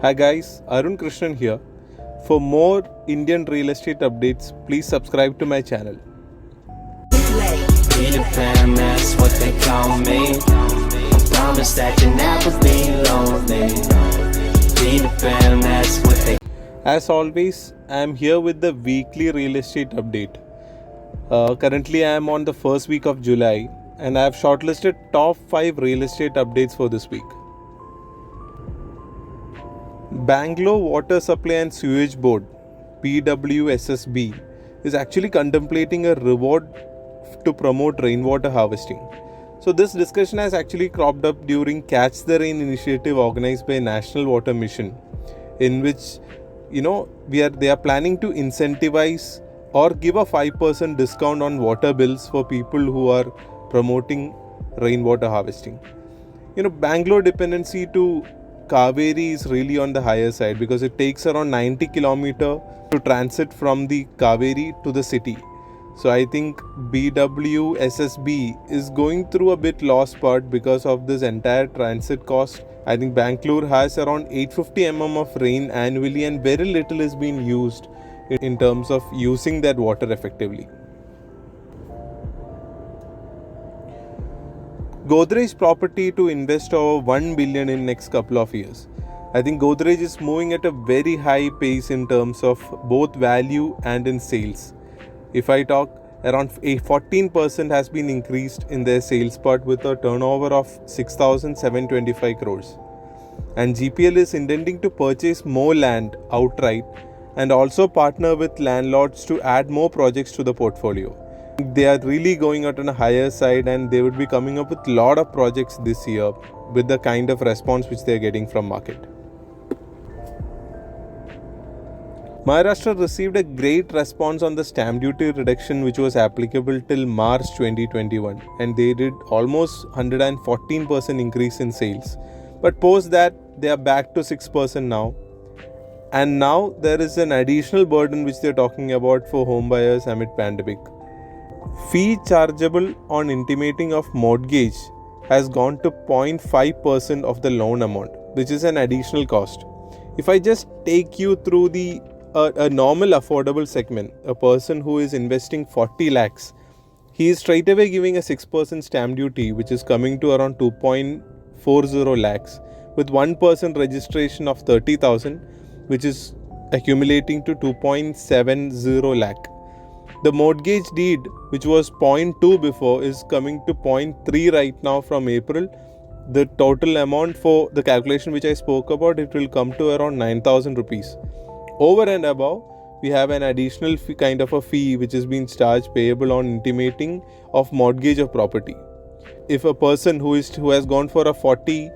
Hi guys, Arun Krishnan here. For more Indian real estate updates, please subscribe to my channel. Be the fam, that's what they call me. I promise that you never be lonely. Be the fam, that's what they. As always, I am here with the weekly real estate update. Currently, I am on the first week of July and I have shortlisted top 5 real estate updates for this week. Bangalore Water Supply and Sewage Board (BWSSB) is actually contemplating a reward to promote rainwater harvesting. So this discussion has actually cropped up during Catch the Rain initiative organized by National Water Mission, in which they are planning to incentivize or give a 5% discount on water bills for people who are promoting rainwater harvesting. Bangalore dependency to Kaveri is really on the higher side because it takes around 90 km to transit from the Kaveri to the city. So I think BWSSB is going through a bit lost part because of this entire transit cost. I think Bangalore has around 850 mm of rain annually and very little is being used in terms of using that water effectively. Godrej Property to invest over 1 billion in next couple of years. I think Godrej is moving at a very high pace in terms of both value and in sales. If I talk, around 14% has been increased in their sales part with a turnover of 6,725 crores. And GPL is intending to purchase more land outright and also partner with landlords to add more projects to the portfolio. They are really going out on a higher side and they would be coming up with a lot of projects this year with the kind of response which they are getting from market. Maharashtra received a great response on the stamp duty reduction which was applicable till March 2021 and they did almost 114% increase in sales. But post that they are back to 6% now. And now there is an additional burden which they are talking about for home buyers amid pandemic. Fee chargeable on intimating of mortgage has gone to 0.5% of the loan amount, which is an additional cost. If I just take you through a normal affordable segment, a person who is investing 40 lakhs, he is straight away giving a 6% stamp duty, which is coming to around 2.40 lakhs, with 1% registration of 30,000, which is accumulating to 2.70 lakh. The mortgage deed, which was 0.2 before, is coming to 0.3 right now from April. The total amount for the calculation which I spoke about, it will come to around 9,000 rupees. Over and above, we have an additional kind of a fee which is being charged payable on intimating of mortgage of property. If a person who has gone for a 40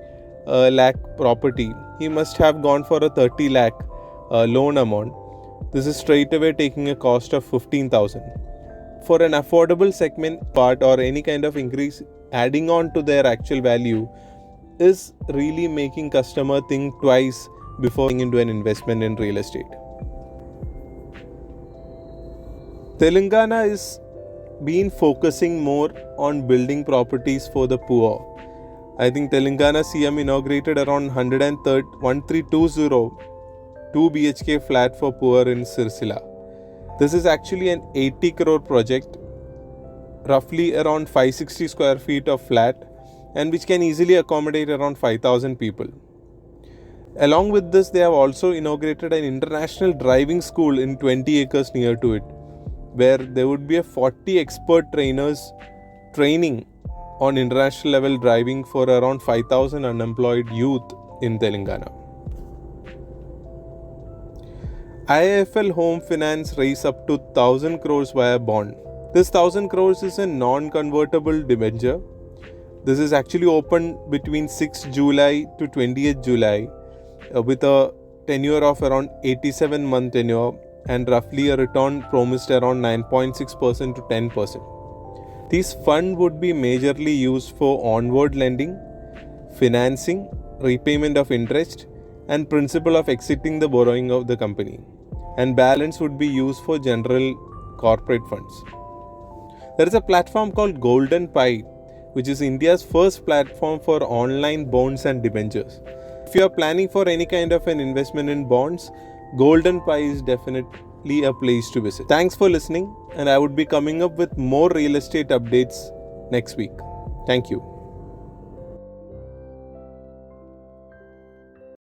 lakh property, he must have gone for a 30 lakh loan amount. This is straight away taking a cost of 15,000. For an affordable segment part or any kind of increase adding on to their actual value is really making customer think twice before going into an investment in real estate. Telangana is been focusing more on building properties for the poor. I think Telangana CM inaugurated around 1320 2 BHK flat for poor in Sirsila. This is actually an 80 crore project, roughly around 560 square feet of flat, and which can easily accommodate around 5,000 people. Along with this, they have also inaugurated an international driving school in 20 acres near to it, where there would be a 40 expert trainers training on international level driving for around 5,000 unemployed youth in Telangana. IIFL Home Finance raised up to 1,000 crores via bond. This 1,000 crores is a non-convertible debenture. This is actually opened between 6th July to 20th July with a tenure of around 87-month tenure and roughly a return promised around 9.6% to 10%. These funds would be majorly used for onward lending, financing, repayment of interest, and principal of exiting the borrowing of the company, and balance would be used for general corporate funds. There is a platform called Golden Pie, which is India's first platform for online bonds and debentures. If you are planning for any kind of an investment in bonds, Golden Pie is definitely a place to visit. Thanks for listening, and I would be coming up with more real estate updates next week. Thank you.